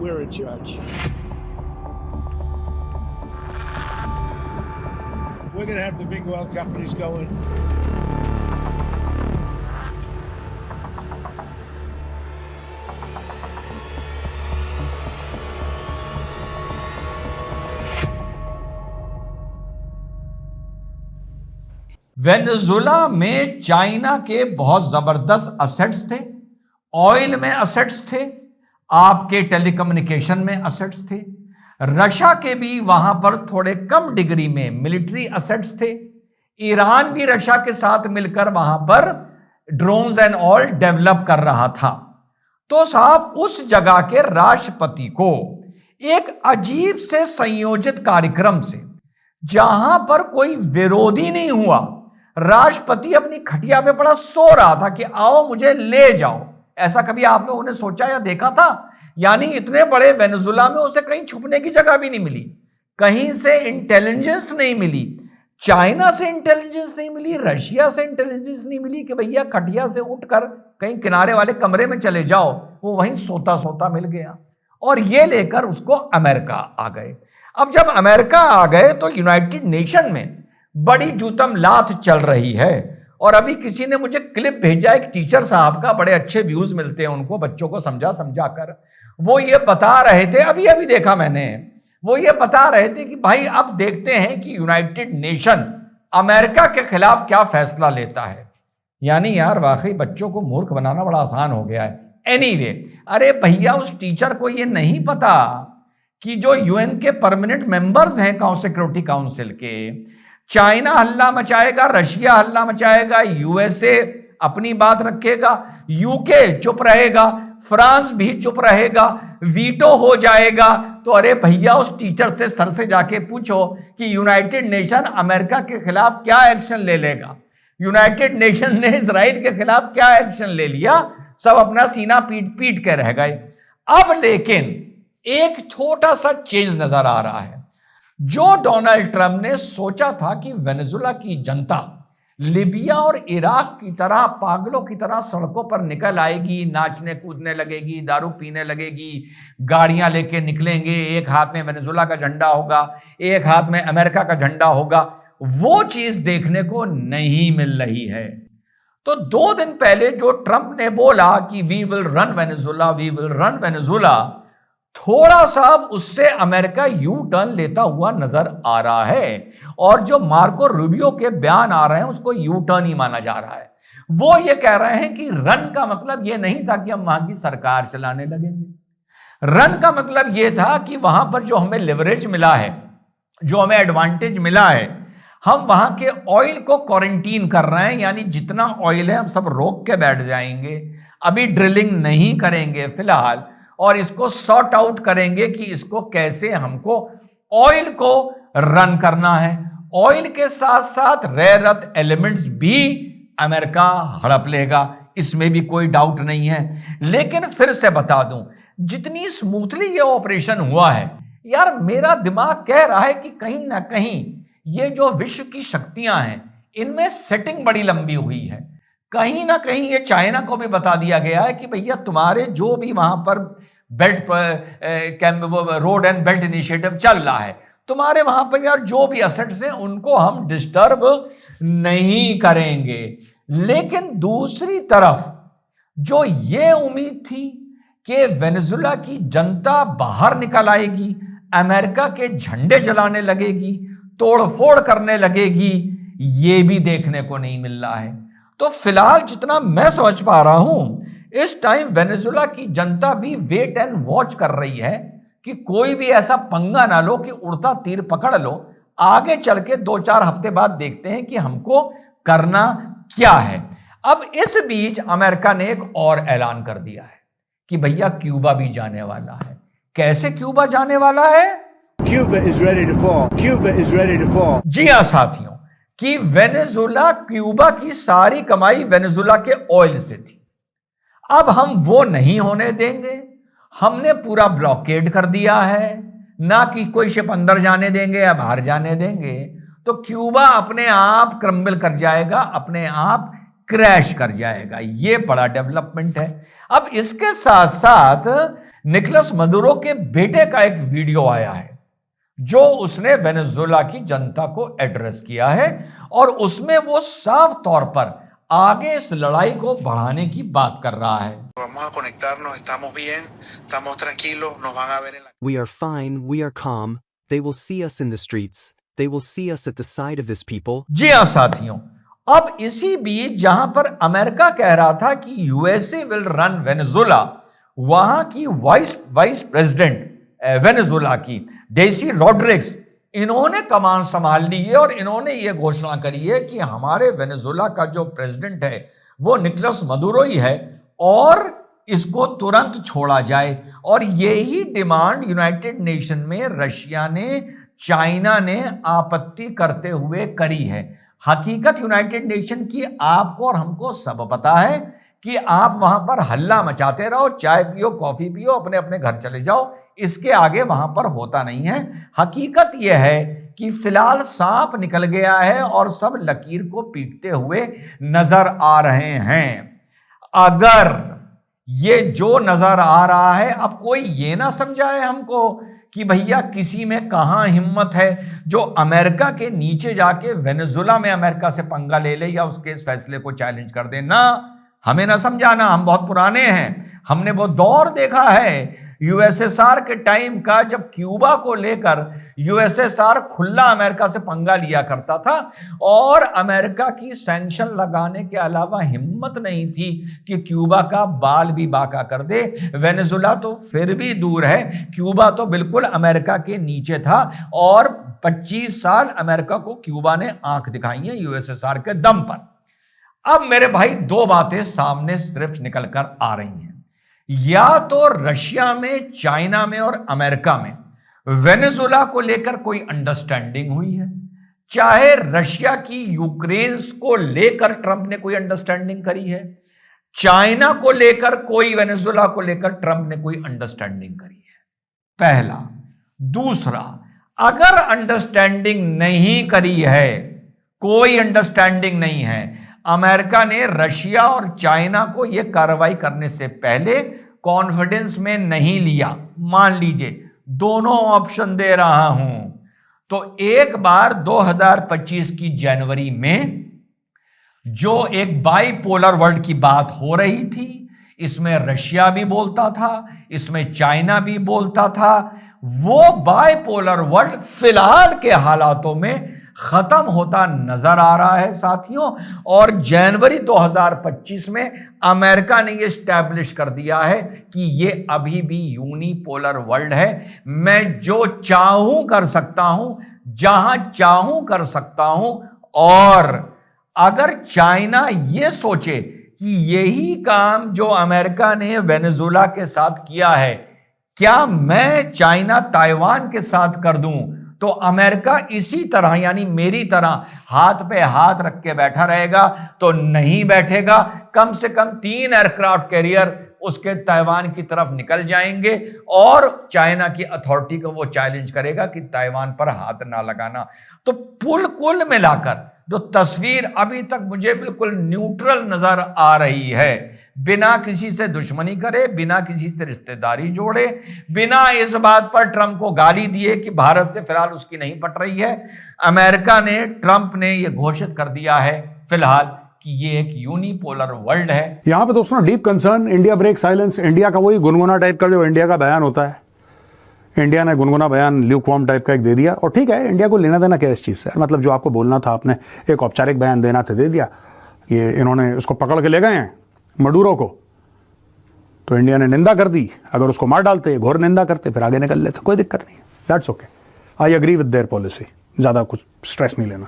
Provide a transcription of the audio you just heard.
we're in charge. We're going to have the big oil companies going. Venezuela में China के बहुत जबरदस्त assets थे, ऑयल में असेट्स थे, आपके टेलीकम्युनिकेशन में असेट्स थे। रशिया के भी वहां पर थोड़े कम डिग्री में मिलिट्री असेट्स थे। ईरान भी रशिया के साथ मिलकर वहां पर ड्रोन्स एंड ऑल डेवलप कर रहा था। तो साहब उस जगह के राष्ट्रपति को एक अजीब से संयोजित कार्यक्रम से, जहां पर कोई विरोधी नहीं हुआ, राष्ट्रपति अपनी खटिया पे पड़ा सो रहा था कि आओ मुझे ले जाओ। ऐसा कभी आप लोगों ने सोचा या देखा था? यानी इतने बड़े वेनेजुला में उसे कहीं छुपने की जगह भी नहीं मिली, कहीं से इंटेलिजेंस नहीं मिली, चाइना से इंटेलिजेंस नहीं मिली, रशिया से इंटेलिजेंस नहीं मिली कि भैया खटिया से उठकर कहीं किनारे वाले कमरे में चले जाओ। वो वहीं सोता सोता मिल गया और ये लेकर उसको अमेरिका आ गए। अब जब अमेरिका आ गए तो यूनाइटेड नेशन में बड़ी जूतम लात चल रही है। और अभी किसी ने मुझे क्लिप भेजा एक टीचर साहब का, बड़े अच्छे व्यूज मिलते हैं उनको, बच्चों को समझा समझा कर वो ये बता रहे थे, अभी अभी देखा मैंने, वो ये बता रहे थे कि भाई अब देखते हैं कि यूनाइटेड नेशन अमेरिका के खिलाफ क्या फैसला लेता है। यानी यार वाकई बच्चों को मूर्ख बनाना बड़ा आसान हो गया है। एनीवे, अरे भैया उस टीचर को ये नहीं पता कि जो यूएन के परमानेंट मेंबर्स हैं सिक्योरिटी काउंसिल के, चाइना हल्ला मचाएगा, रशिया हल्ला मचाएगा, यूएसए अपनी बात रखेगा, यूके चुप रहेगा, फ्रांस भी चुप रहेगा, वीटो हो जाएगा। तो अरे भैया उस टीचर से सर से जाके पूछो कि यूनाइटेड नेशन अमेरिका के खिलाफ क्या एक्शन ले लेगा। यूनाइटेड नेशन ने इजराइल के खिलाफ क्या एक्शन ले लिया, सब अपना सीना पीट पीट के रह गए। अब लेकिन एक छोटा सा चेंज नजर आ रहा है। जो डोनाल्ड ट्रंप ने सोचा था कि वेनेजुला की जनता लीबिया और इराक की तरह पागलों की तरह सड़कों पर निकल आएगी, नाचने कूदने लगेगी, दारू पीने लगेगी, गाड़ियां लेके निकलेंगे, एक हाथ में वेनेजुला का झंडा होगा, एक हाथ में अमेरिका का झंडा होगा, वो चीज देखने को नहीं मिल रही है। तो 2 दिन पहले जो ट्रंप ने बोला कि we will run Venezuela, we will run Venezuela, थोड़ा सा उससे अमेरिका यू टर्न लेता हुआ नजर आ रहा है। और जो मार्को रूबियो के बयान आ रहे हैं उसको यू टर्न ही माना जा रहा है। वो ये कह रहे हैं कि रन का मतलब ये नहीं था कि हम वहां की सरकार चलाने लगेंगे। रन का मतलब ये था कि वहां पर जो हमें लिवरेज मिला है, जो हमें एडवांटेज मिला है, हम वहां के ऑयल को क्वारंटीन कर रहे हैं। यानी जितना ऑयल है हम सब रोक के बैठ जाएंगे, अभी ड्रिलिंग नहीं करेंगे फिलहाल, और इसको सॉर्ट आउट करेंगे कि इसको कैसे हमको ऑयल को रन करना है। ऑयल के साथ साथ रेयर अर्थ एलिमेंट्स भी अमेरिका हड़प लेगा, इसमें भी कोई डाउट नहीं है। लेकिन फिर से बता दूं, जितनी स्मूथली ये ऑपरेशन हुआ है, यार मेरा दिमाग कह रहा है कि कहीं ना कहीं ये जो विश्व की शक्तियां हैं इनमें सेटिंग बड़ी लंबी हुई है। कहीं ना कहीं ये चाइना को भी बता दिया गया है कि भैया तुम्हारे जो भी वहां पर belt road and belt initiative चल रहा है, तुम्हारे वहां पर यार जो भी असेट्स हैं उनको हम डिस्टर्ब नहीं करेंगे। लेकिन दूसरी तरफ जो ये उम्मीद थी कि वेनेजुला की जनता बाहर निकल आएगी, अमेरिका के झंडे जलाने लगेगी, तोड़फोड़ करने लगेगी, ये भी देखने को नहीं मिल रहा है। तो फिलहाल जितना मैं समझ पा रहा हूं, इस टाइम वेनेजुला की जनता भी वेट एंड वॉच कर रही है कि कोई भी ऐसा पंगा ना लो कि उड़ता तीर पकड़ लो। आगे चल के 2-4 हफ्ते बाद देखते हैं कि हमको करना क्या है। अब इस बीच अमेरिका ने एक और ऐलान कर दिया है कि भैया क्यूबा भी जाने वाला है। कैसे क्यूबा जाने वाला है? Cuba is ready to fall. Cuba is ready to fall. जी हां साथियों, कि वेनेजुला, क्यूबा की सारी कमाई वेनेजुला के ऑयल से थी। अब हम वो नहीं होने देंगे। हमने पूरा ब्लॉकेड कर दिया है, ना कि कोई शिप अंदर जाने देंगे या बाहर जाने देंगे। तो क्यूबा अपने आप क्रम्बल कर जाएगा, अपने आप क्रैश कर जाएगा। ये बड़ा डेवलपमेंट है। अब इसके साथ साथ निकोलस मदुरो के बेटे का एक वीडियो आया है जो उसने वेनेजुएला की जनता को एड्रेस किया है और उसमें वो साफ तौर पर आगे इस लड़ाई को बढ़ाने की बात कर रहा है। We are fine, we are calm, they will see us in the streets, they will see us at the side of this people. जी हां साथियों, अब इसी बीच जहां पर अमेरिका कह रहा था कि यूएसए विल रन वेनेजुएला, वहां की वाइस प्रेसिडेंट वेनेजुएला की डेसी रोड्रिग्स, इन्होंने कमान संभाल ली है और इन्होंने ये घोषणा करी है कि हमारे वेनेजुएला का जो प्रेसिडेंट है वो निकोलस मदुरो ही है और इसको तुरंत छोड़ा जाए। और यही डिमांड यूनाइटेड नेशन में रशिया ने, चाइना ने आपत्ति करते हुए करी है। हकीकत यूनाइटेड नेशन की आपको और हमको सब पता है कि आप वहां पर हल्ला मचाते रहो, चाय पियो, कॉफी पियो, अपने अपने घर चले जाओ, इसके आगे वहां पर होता नहीं है। हकीकत यह है कि फिलहाल सांप निकल गया है और सब लकीर को पीटते हुए नजर आ रहे हैं। अगर ये जो नजर आ रहा है, अब कोई ये ना समझाए हमको कि भैया किसी में कहां हिम्मत है जो अमेरिका के नीचे जाके वेनेजुएला में अमेरिका से पंगा ले ले या उसके इस फैसले को चैलेंज कर दे। ना, हमें ना समझाना, हम बहुत पुराने हैं, हमने वो दौर देखा है यूएसएसआर के टाइम का जब क्यूबा को लेकर यूएसएसआर खुला अमेरिका से पंगा लिया करता था और अमेरिका की सैंक्शन लगाने के अलावा हिम्मत नहीं थी कि क्यूबा का बाल भी बाका कर दे। वेनेजुएला तो फिर भी दूर है, क्यूबा तो बिल्कुल अमेरिका के नीचे था और 25 साल अमेरिका को क्यूबा ने आंख दिखाई है यूएसएसआर के दम पर। अब मेरे भाई दो बातें सामने सिर्फ निकल कर आ रही हैं, या तो रशिया में, चाइना में और अमेरिका में वेनेजुएला को लेकर कोई अंडरस्टैंडिंग हुई है, चाहे रशिया की यूक्रेन को लेकर ट्रंप ने कोई अंडरस्टैंडिंग करी है, चाइना को लेकर कोई वेनेजुएला को लेकर ट्रंप ने कोई अंडरस्टैंडिंग करी है। पहला। दूसरा, अगर अंडरस्टैंडिंग नहीं करी है, कोई अंडरस्टैंडिंग नहीं है, अमेरिका ने रशिया और चाइना को यह कार्रवाई करने से पहले कॉन्फिडेंस में नहीं लिया, मान लीजिए दोनों ऑप्शन दे रहा हूं, तो एक बार 2025 की जनवरी में जो एक बाइपोलर वर्ल्ड की बात हो रही थी, इसमें रशिया भी बोलता था, इसमें चाइना भी बोलता था, वो बाइपोलर वर्ल्ड फिलहाल के हालातों में खत्म होता नजर आ रहा है साथियों। और जनवरी 2025 में अमेरिका ने ये स्टैब्लिश कर दिया है कि ये अभी भी यूनिपोलर वर्ल्ड है, मैं जो चाहूं कर सकता हूं, जहां चाहूं कर सकता हूं। और अगर चाइना ये सोचे कि यही काम जो अमेरिका ने वेनेजुएला के साथ किया है, क्या मैं चाइना ताइवान के साथ कर दूं, तो अमेरिका इसी तरह यानी मेरी तरह हाथ पे हाथ रख के बैठा रहेगा तो नहीं बैठेगा। कम से कम 3 एयरक्राफ्ट कैरियर उसके ताइवान की तरफ निकल जाएंगे और चाइना की अथॉरिटी को वो चैलेंज करेगा कि ताइवान पर हाथ ना लगाना। तो कुल मिलाकर जो तस्वीर अभी तक मुझे बिल्कुल न्यूट्रल नजर आ रही है, बिना किसी से दुश्मनी करे, बिना किसी से रिश्तेदारी जोड़े, बिना इस बात पर ट्रंप को गाली दिए कि भारत से फिलहाल उसकी नहीं पट रही है, अमेरिका ने, ट्रंप ने यह घोषित कर दिया है फिलहाल कि ये एक यूनिपोलर वर्ल्ड है। यहां पे दोस्तों deep concern, India break silence, India का वही गुनगुना टाइप का जो इंडिया का बयान होता है, इंडिया ने गुनगुना बयान ल्यूकवार्म टाइप का एक दे दिया। और ठीक है, इंडिया को लेना देना क्या इस चीज से, मतलब जो आपको बोलना था, आपने एक औपचारिक बयान देना था, दे दिया। ये इन्होंने उसको पकड़ के ले गए हैं मडूरो को, तो इंडिया ने निंदा कर दी। अगर उसको मार डालते, घोर निंदा करते, फिर आगे निकल लेते, कोई दिक्कत नहीं है, that's okay. I agree with their policy, ज्यादा कुछ स्ट्रेस नहीं लेना।